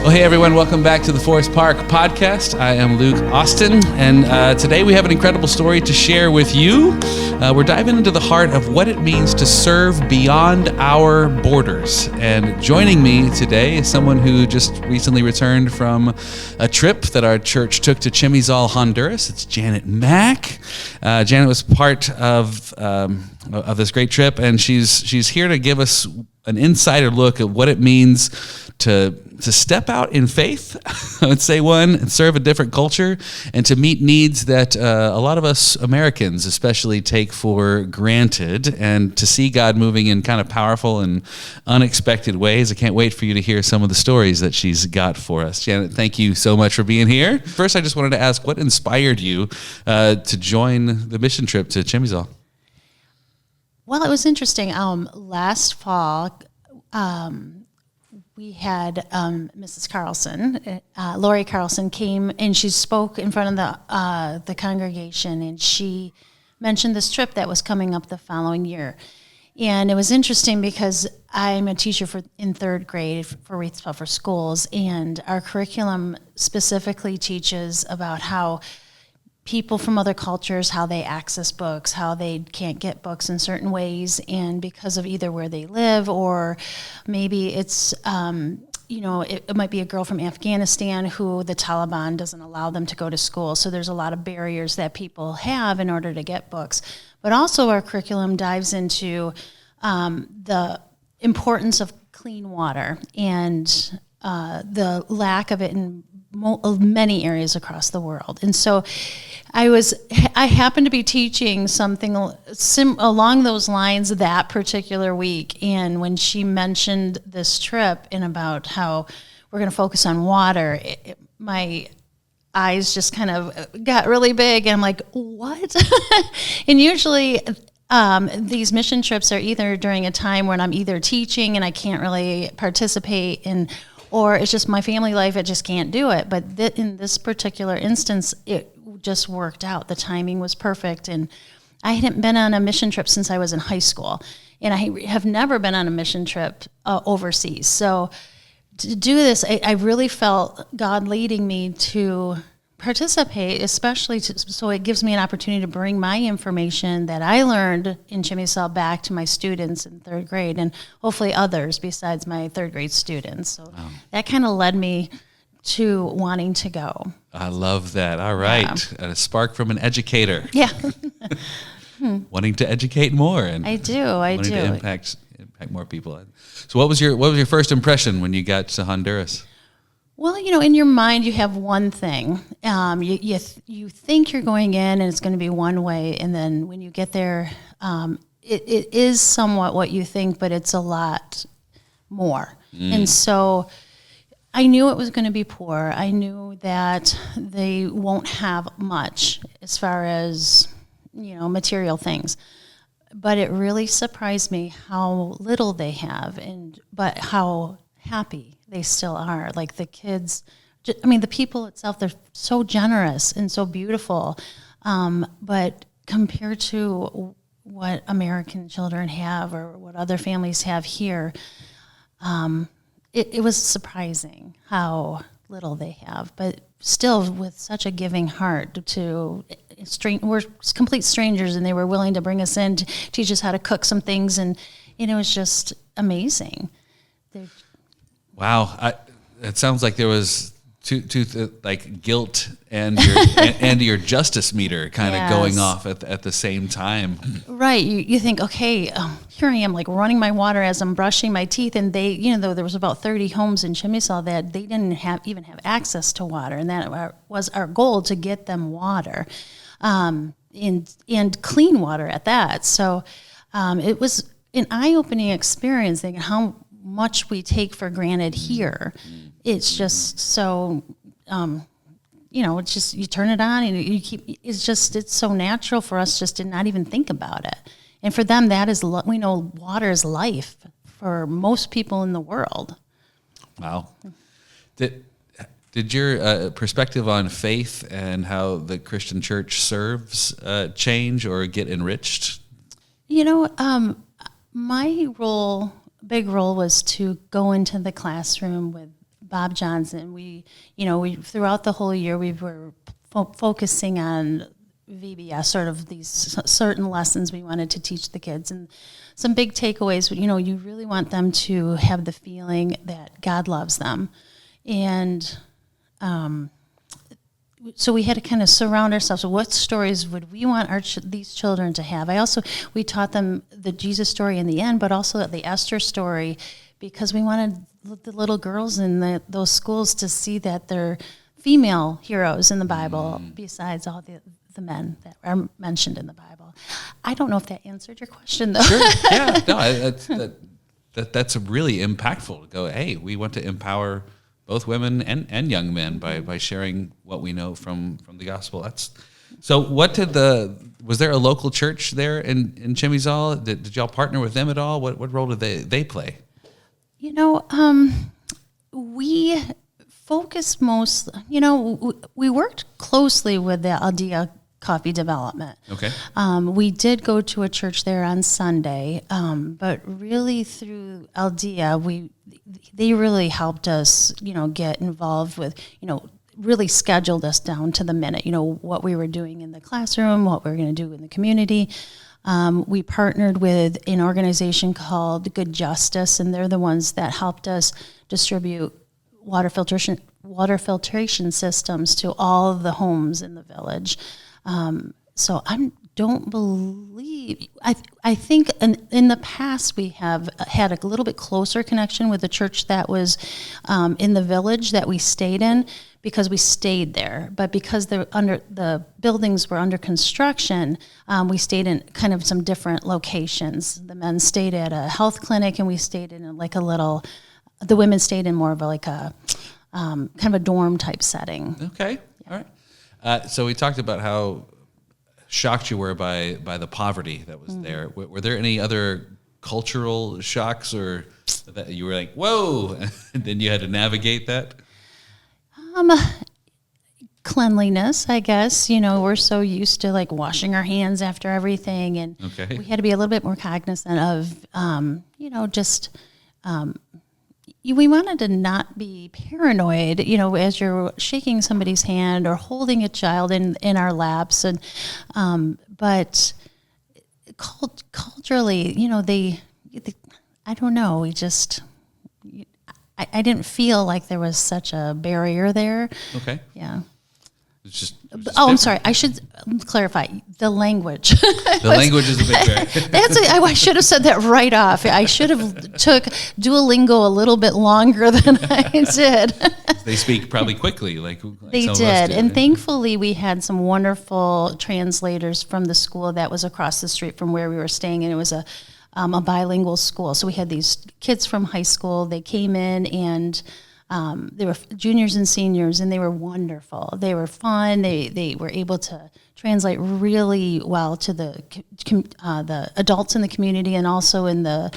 Well, hey everyone, welcome back to the Forest Park Podcast. I am Luke Austin, and today we have an incredible story to share with you. We're diving into the heart of what it means to serve beyond our borders. And joining me today is someone who just recently returned from a trip that our church took to Chimizal, Honduras. It's Janet Mack. Janet was part of this great trip, and she's here to give us an insider look at what it means to step out in faith, I would say and serve a different culture, and to meet needs that a lot of us Americans especially take for granted, and to see God moving in kind of powerful and unexpected ways. I can't wait for you to hear some of the stories that she's got for us. Janet, thank you so much for being here. First, I just wanted to ask, what inspired you to join the mission trip to Chimizal? Well, it was interesting. Last fall, we had Mrs. Carlson, Lori Carlson, came and she spoke in front of the congregation, and she mentioned this trip that was coming up the following year. And it was interesting because I'm a teacher in third grade for Reeds Puffer schools, and our curriculum specifically teaches about how people from other cultures, how they access books, how they can't get books in certain ways, and because of either where they live, or maybe it's, it might be a girl from Afghanistan who the Taliban doesn't allow them to go to school. So there's a lot of barriers that people have in order to get books. But also our curriculum dives into the importance of clean water and the lack of it in many areas across the world. And so I happened to be teaching something along those lines that particular week. And when she mentioned this trip and about how we're going to focus on water, my eyes just kind of got really big. And I'm like, what? And usually these mission trips are either during a time when I'm either teaching and I can't really participate in, or it's just my family life, I just can't do it. But in this particular instance, it just worked out. The timing was perfect. And I hadn't been on a mission trip since I was in high school. And I have never been on a mission trip overseas. So to do this, I really felt God leading me to participate, especially so it gives me an opportunity to bring my information that I learned in Chimizal back to my students in third grade, and hopefully others besides my third grade students. So that kind of led me to wanting to go. I love that. All right. Yeah. A spark from an educator. Yeah. Wanting to educate more. And I do. Wanting to impact more people. So what was your first impression when you got to Honduras? Well, in your mind, you have one thing. You think you're going in and it's going to be one way, and then when you get there, it is somewhat what you think, but it's a lot more. And so I knew it was going to be poor. I knew that they won't have much as far as, material things. But it really surprised me how little they have, but how happy they still are. Like the kids, the people itself, they're so generous and so beautiful. But compared to what American children have or what other families have here, it was surprising how little they have, but still with such a giving heart we're complete strangers, and they were willing to bring us in to teach us how to cook some things. And it was just amazing. Wow, it sounds like there was like guilt and your justice meter kind of going off at the same time. Right, you think, okay, here I am, like running my water as I'm brushing my teeth, and they, there was about 30 homes in Chimizal that they didn't even have access to water, and that was our goal, to get them water, and clean water at that. So it was an eye-opening experience, thinking how much we take for granted here. It's just so, it's just, you turn it on and it's so natural for us just to not even think about it. And for them, we know water is life for most people in the world. Wow. Did your perspective on faith and how the Christian church serves change or get enriched? My big role was to go into the classroom with Bob Johnson. We throughout the whole year we were focusing on VBS, sort of these certain lessons we wanted to teach the kids, and some big takeaways. You really want them to have the feeling that God loves them, and so we had to kind of surround ourselves with what stories would we want these children to have. We taught them the Jesus story in the end, but also the Esther story, because we wanted the little girls in those schools to see that they're female heroes in the Bible, besides all the men that are mentioned in the Bible. I don't know if that answered your question, though. Sure. Yeah. No, that's really impactful to go, hey, we want to empower both women and young men by sharing what we know from the gospel. So was there a local church there in Chimizal? Did y'all partner with them at all? What role did they play? We focused we worked closely with the Aldea Coffee Development. Okay. We did go to a church there on Sunday, but really through Aldea, they really helped us, get involved with, really scheduled us down to the minute, what we were doing in the classroom, what we were going to do in the community. We partnered with an organization called Good Justice, and they're the ones that helped us distribute water filtration systems to all of the homes in the village. So I don't believe, I think in the past we have had a little bit closer connection with the church that was in the village that we stayed in, because we stayed there. But because the buildings were under construction, we stayed in kind of some different locations. The men stayed at a health clinic, and we stayed in the women stayed in more of a kind of a dorm type setting. Okay. Yeah. All right. So we talked about how shocked you were by the poverty that was there. Were there any other cultural shocks, or that you were like, whoa, and then you had to navigate that? Cleanliness, I guess. We're so used to washing our hands after everything, and we had to be a little bit more cognizant of, we wanted to not be paranoid, as you're shaking somebody's hand or holding a child in our laps, and but culturally, I don't know, I didn't feel like there was such a barrier there. Okay. Yeah. It's just I'm sorry. I should clarify the language. The language is a big barrier. I should have said that right off. I should have took Duolingo a little bit longer than I did. They speak probably quickly, like they did, and thankfully we had some wonderful translators from the school that was across the street from where we were staying, and it was a bilingual school. So we had these kids from high school. They came in, and they were juniors and seniors, and they were wonderful. They were fun. They were able to translate really well to the adults in the community, and also in the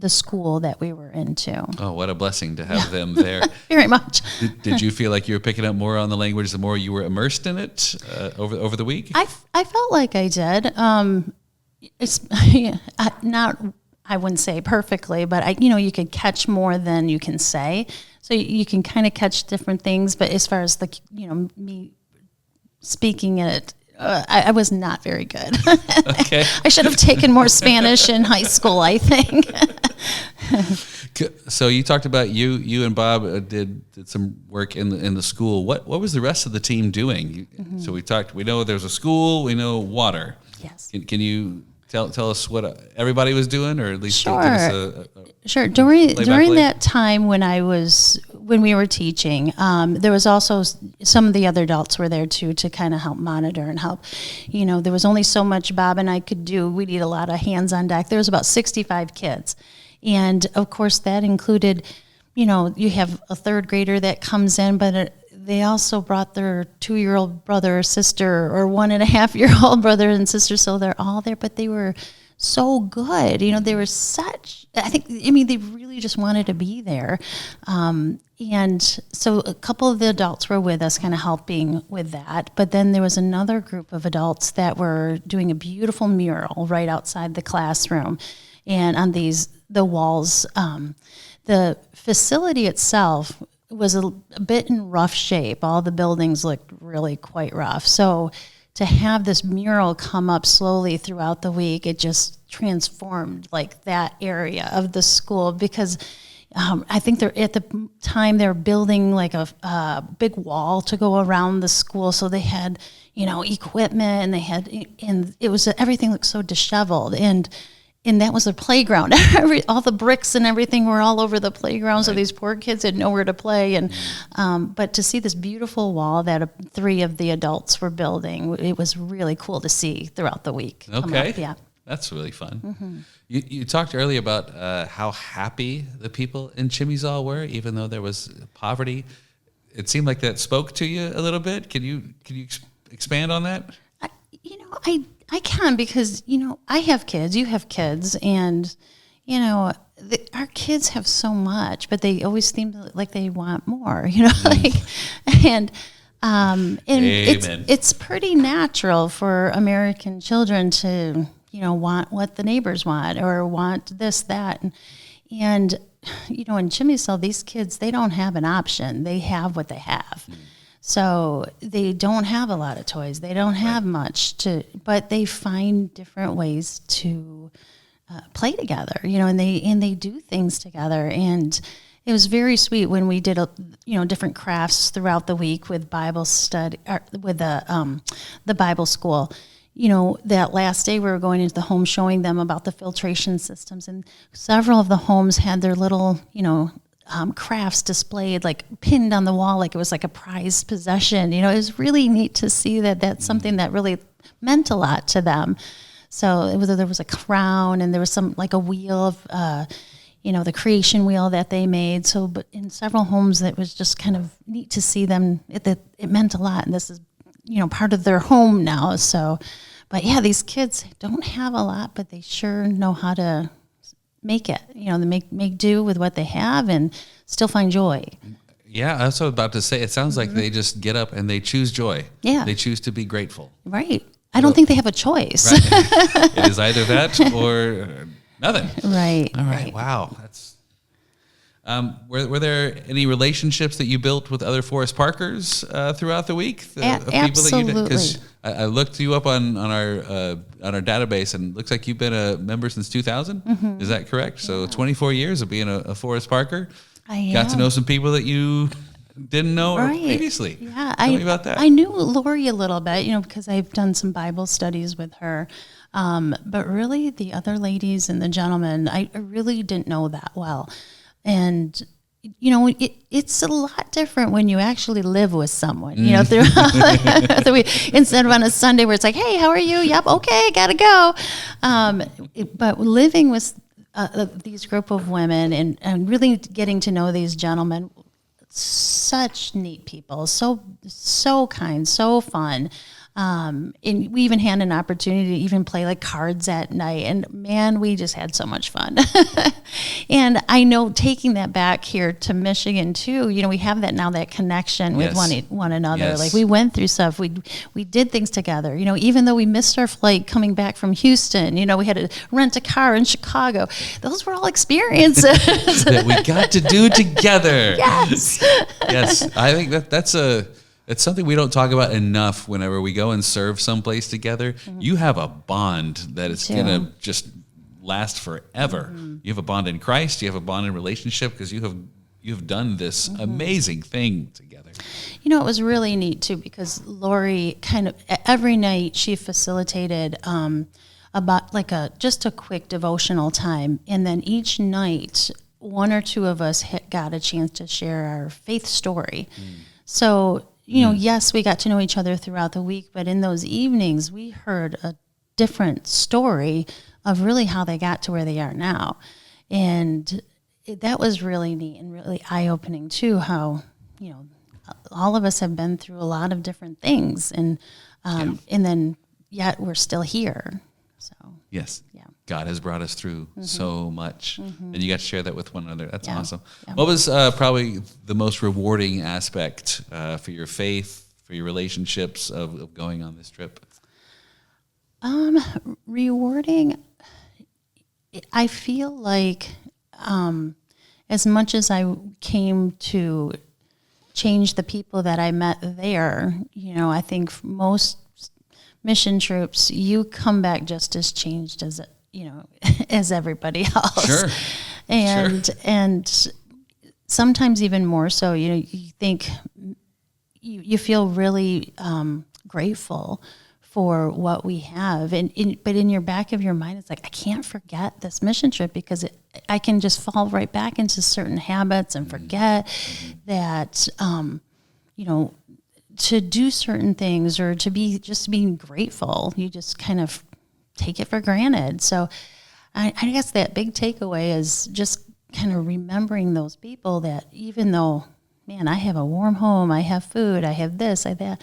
school that we were into. Oh, what a blessing to have them there. Very much. Did you feel like you were picking up more on the language the more you were immersed in it over the week? I felt like I did. It's not, I wouldn't say perfectly, but you could catch more than you can say. So you can kind of catch different things, but as far as me speaking it, I was not very good. Okay. I should have taken more Spanish in high school, I think. So you talked about you and Bob did some work in the school. What was the rest of the team doing? Mm-hmm. So we know there's a school, we know water. Yes. Can you tell us what everybody was doing, or at least sure. give us Sure. During that time when we were teaching, there was also some of the other adults were there too, to kind of help monitor and help. There was only so much Bob and I could do. We need a lot of hands on deck. There was about 65 kids. And of course that included, you have a third grader that comes in, but they also brought their 2-year-old brother or sister, or 1.5-year-old brother and sister. So they're all there, but they were so good. They were they really just wanted to be there. And so a couple of the adults were with us kind of helping with that. But then there was another group of adults that were doing a beautiful mural right outside the classroom. And on the walls, the facility itself was a bit in rough shape. All the buildings looked really quite rough. So to have this mural come up slowly throughout the week, it just transformed like that area of the school, because I think at the time they were building like a big wall to go around the school. So they had, equipment, and it was, everything looked so disheveled. And that was a playground. All the bricks and everything were all over the playground, so these poor kids had nowhere to play. And but to see this beautiful wall that 3 of the adults were building, it was really cool to see throughout the week. Okay, yeah, that's really fun. You talked earlier about how happy the people in Chimizal were, even though there was poverty. It seemed like that spoke to you a little bit. Can you expand on that? I can, because, I have kids, you have kids, and, our kids have so much, but they always seem like they want more, and it's pretty natural for American children to, want what the neighbors want, or want this, that, and in Chimizal, these kids, they don't have an option. They have what they have. So they don't have a lot of toys. They don't have much but they find different ways to play together, and they do things together. And it was very sweet when we did different crafts throughout the week with Bible study, with the Bible school. That last day we were going into the home, showing them about the filtration systems, and several of the homes had their little, crafts displayed, like pinned on the wall, like it was like a prized possession. It was really neat to see that that's something that really meant a lot to them. So there was a crown, and there was some, like a wheel of, the creation wheel that they made. So, but in several homes, it was just kind of neat to see them. It meant a lot, and this is, part of their home now. So, but yeah, these kids don't have a lot, but they sure know how to make it, they make do with what they have and still find joy. Yeah, I was about to say, it sounds like they just get up and they choose joy. Yeah. They choose to be grateful. Right. I don't think they have a choice. Right. It is either that or nothing. Right. All right. Wow. That's. Were there any relationships that you built with other Forest Parkers throughout the week? Absolutely. Because I looked you up on our database, and it looks like you've been a member since 2000. Mm-hmm. Is that correct? Yeah. So 24 years of being a Forest Parker. I got to know some people that you didn't know previously. Yeah, Tell me about that. I knew Lori a little bit, because I've done some Bible studies with her. But really, the other ladies and the gentlemen, I really didn't know that well. And, it's a lot different when you actually live with someone, throughout the week, instead of on a Sunday where it's like, hey, how are you? Yep, okay, gotta go. But living with these group of women and really getting to know these gentlemen, such neat people, so kind, so fun. And we even had an opportunity to even play like cards at night, and man, we just had so much fun. And I know, taking that back here to Michigan too, we have that now, that connection with one another. Yes. Like, we went through stuff, we did things together, even though we missed our flight coming back from Houston, we had to rent a car in Chicago. Those were all experiences that we got to do together. Yes. Yes. I think it's something we don't talk about enough whenever we go and serve someplace together. Mm-hmm. You have a bond that is going to just last forever. Mm-hmm. You have a bond in Christ. You have a bond in relationship, because you've done this amazing thing together. It was really neat too, because Lori kind of every night she facilitated about like just a quick devotional time, and then each night one or two of us got a chance to share our faith story. So, yes, we got to know each other throughout the week, but in those evenings, we heard a different story of really how they got to where they are now. And that was really neat and really eye-opening too, how, all of us have been through a lot of different things, and then yet we're still here. So yes. Yeah. God has brought us through so much, and you got to share that with one another. That's awesome. Yeah. What was probably the most rewarding aspect for your faith, for your relationships of going on this trip? Rewarding, I feel like as much as I came to change the people that I met there, I think most mission trips, you come back just as changed as as everybody else. Sure. And sometimes even more so. You think you feel really grateful for what we have, but in your back of your mind, it's like, I can't forget this mission trip, because I can just fall right back into certain habits and forget that, to do certain things or to be just being grateful, you just kind of take it for granted. So I guess that big takeaway is just kind of remembering those people that, even though, man, I have a warm home, I have food, I have this, I have that,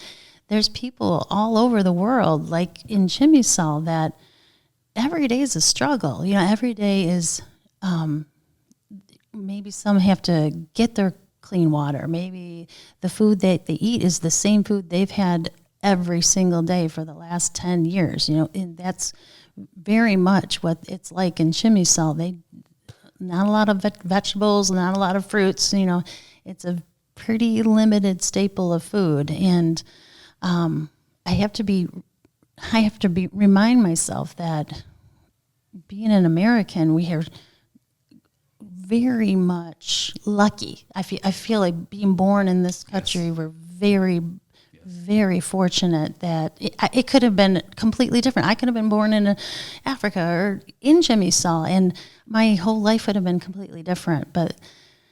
there's people all over the world, like in Chimizal, that every day is a struggle. Every day is, maybe some have to get their clean water. Maybe the food that they eat is the same food they've had every single day for the last 10 years. And that's very much what it's like in Chimizal. Not a lot of vegetables, not a lot of fruits. It's a pretty limited staple of food. And I have to remind myself that being an American, we are very much lucky. I feel like being born in this country, we're very, very fortunate that it could have been completely different. I could have been born in Africa or in Chimizal, and my whole life would have been completely different. But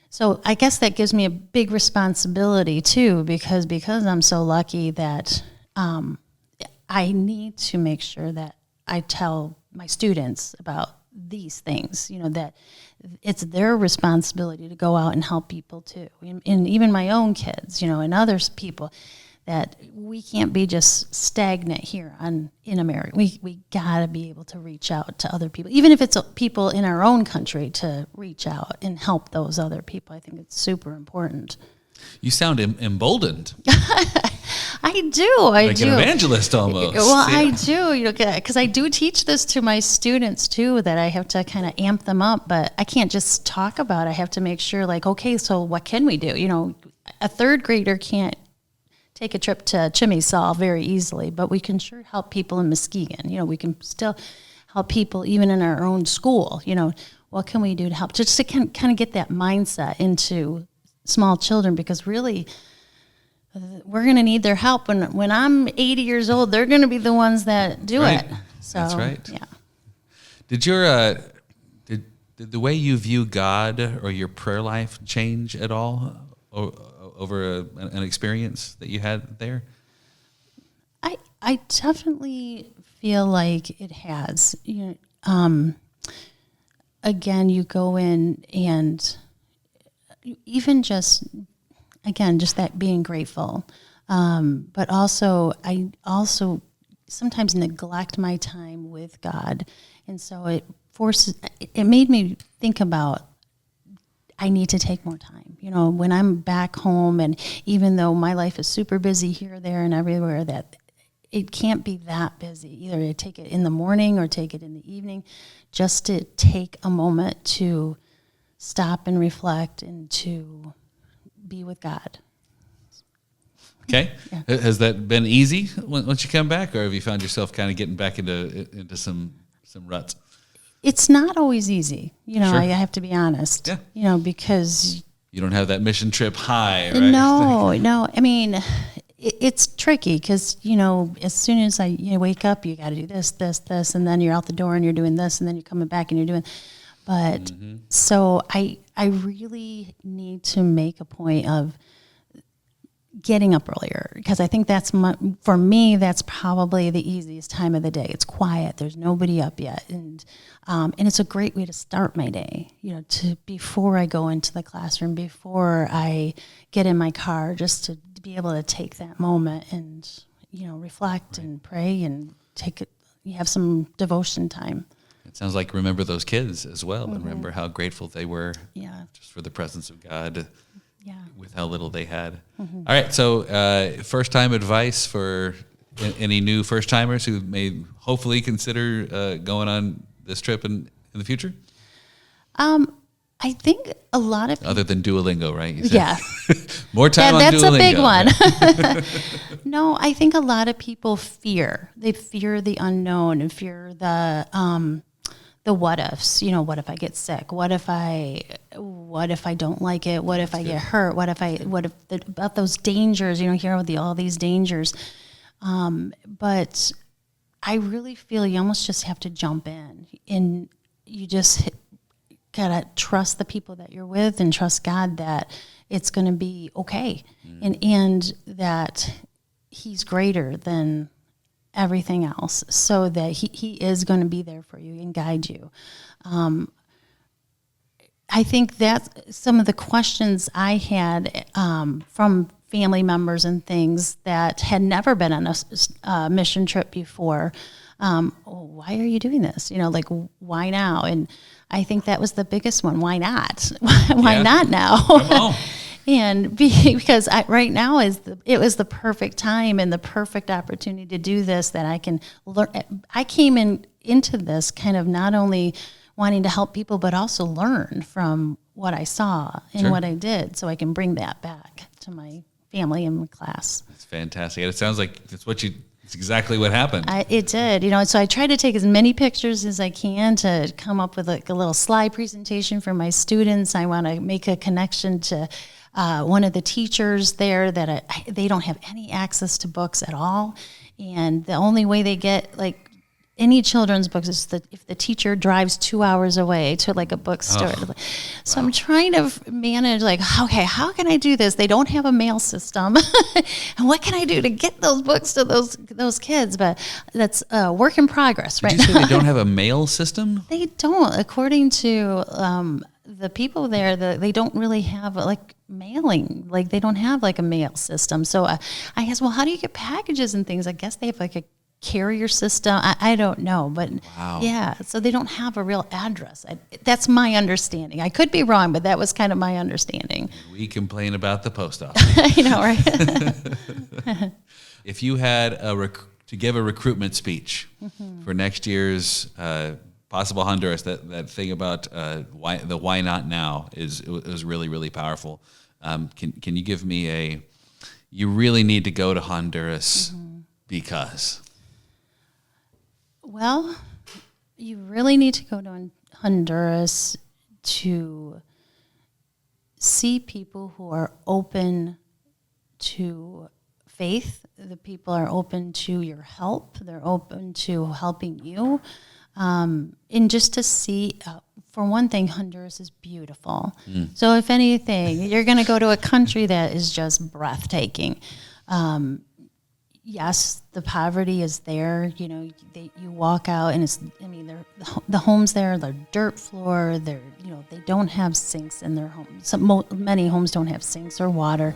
so I guess that gives me a big responsibility too, because I'm so lucky that I need to make sure that I tell my students about these things, that it's their responsibility to go out and help people too. And even my own kids, and others people, that we can't be just stagnant here in America. We gotta be able to reach out to other people, even if it's people in our own country, to reach out and help those other people. I think it's super important. You sound emboldened. I do. I do. Like an evangelist almost. Well, yeah. I do, because I do teach this to my students too, that I have to kind of amp them up, but I can't just talk about it. I have to make sure, like, okay, so what can we do? A third grader can't take a trip to Chimizal very easily, but we can sure help people in Muskegon. We can still help people even in our own school. What can we do to help? Just to kind of get that mindset into small children, because really we're going to need their help. When I'm 80 years old, they're going to be the ones that do it. So, that's right. Yeah. Did your did the way you view God or your prayer life change at all over an experience that you had there? I definitely feel like it has. Again, you go in and even just that being grateful. But also, I also sometimes neglect my time with God. And so it made me think about, I need to take more time. When I'm back home, and even though my life is super busy here, there, and everywhere, that it can't be that busy. Either I take it in the morning or take it in the evening, just to take a moment to stop and reflect and to be with God. Okay. Yeah. Has that been easy once you come back, or have you found yourself kind of getting back into some ruts? It's not always easy. Sure. I have to be honest. Yeah. Because you don't have that mission trip high, right? No. I mean, it's tricky because, as soon as you wake up, you got to do this, and then you're out the door and you're doing this, and then you're coming back and you're doing. But so I really need to make a point of getting up earlier, because I think for me, that's probably the easiest time of the day. It's quiet. There's nobody up yet. And it's a great way to start my day, before I go into the classroom, before I get in my car, just to be able to take that moment and, reflect and pray and you have some devotion time. It sounds like remember those kids as well, and remember how grateful they were just for the presence of God. Yeah. With how little they had. All right, so first-time advice for any new first-timers who may hopefully consider going on this trip in the future? I think a lot of Other than Duolingo, right? You said. Yeah. More time on That's Duolingo. a big one. No, I think a lot of people fear. They fear the unknown and fear the what ifs. You know, what if I get sick? What if I don't like it? What if I get hurt? About those dangers? You know, hear about all these dangers. But I really feel you almost just have to jump in, and you just gotta trust the people that you're with and trust God that it's going to be okay, and that He's greater than everything else, so that he is going to be there for you and guide you. I think that's some of the questions I had from family members and things that had never been on a mission trip before. Why are you doing this? You know, like, why now? And I think that was the biggest one. Why not? Why not now? Come on. And because right now it was the perfect time and the perfect opportunity to do this, that I can learn. I came into this kind of not only wanting to help people, but also learn from what I saw and what I did, so I can bring that back to my family and my class. That's fantastic. It sounds like it's exactly what happened. It did, you know. So I tried to take as many pictures as I can to come up with like a little slide presentation for my students. I want to make a connection to one of the teachers there that they don't have any access to books at all, and the only way they get like any children's books is if the teacher drives 2 hours away to like a bookstore. So I'm trying to manage, like, okay, how can I do this? They don't have a mail system, and what can I do to get those books to those kids? But that's a work in progress right now. Did you say they don't have a mail system? They don't, according to the people there. They don't really have like mailing, like they don't have like a mail system. So I guess, well, how do you get packages and things? I guess they have like a carrier system. I don't know, but yeah, so they don't have a real address. That's my understanding. I could be wrong, but that was kind of my understanding. We complain about the post office. I know, right? If you had to give a recruitment speech for next year's possible Honduras, that thing about why not now was really, really powerful. Can you give me you really need to go to Honduras because? Well, you really need to go to Honduras to see people who are open to faith. The people are open to your help. They're open to helping you. And just to see, for one thing, Honduras is beautiful. So if anything, you're going to go to a country that is just breathtaking. Yes, the poverty is there. You know, you walk out and the homes there, they're dirt floor. They don't have sinks in their homes. Many homes don't have sinks or water.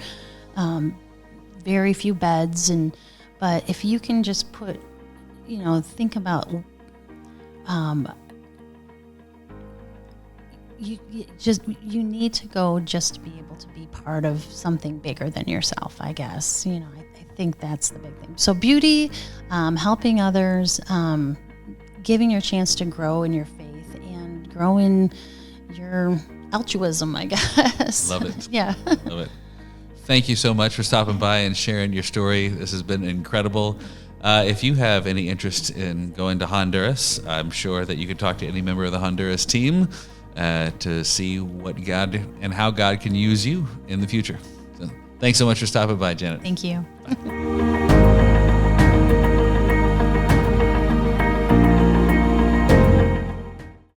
Very few beds, but if you can just think about, you need to go just to be able to be part of something bigger than yourself, I guess. You know, I think that's the big thing. So beauty, helping others, giving your chance to grow in your faith and grow in your altruism, I guess. Love it. Yeah. Love it. Thank you so much for stopping by and sharing your story. This has been incredible. If you have any interest in going to Honduras, I'm sure that you can talk to any member of the Honduras team to see what God and how God can use you in the future. So, thanks so much for stopping by, Janet. Thank you. Bye.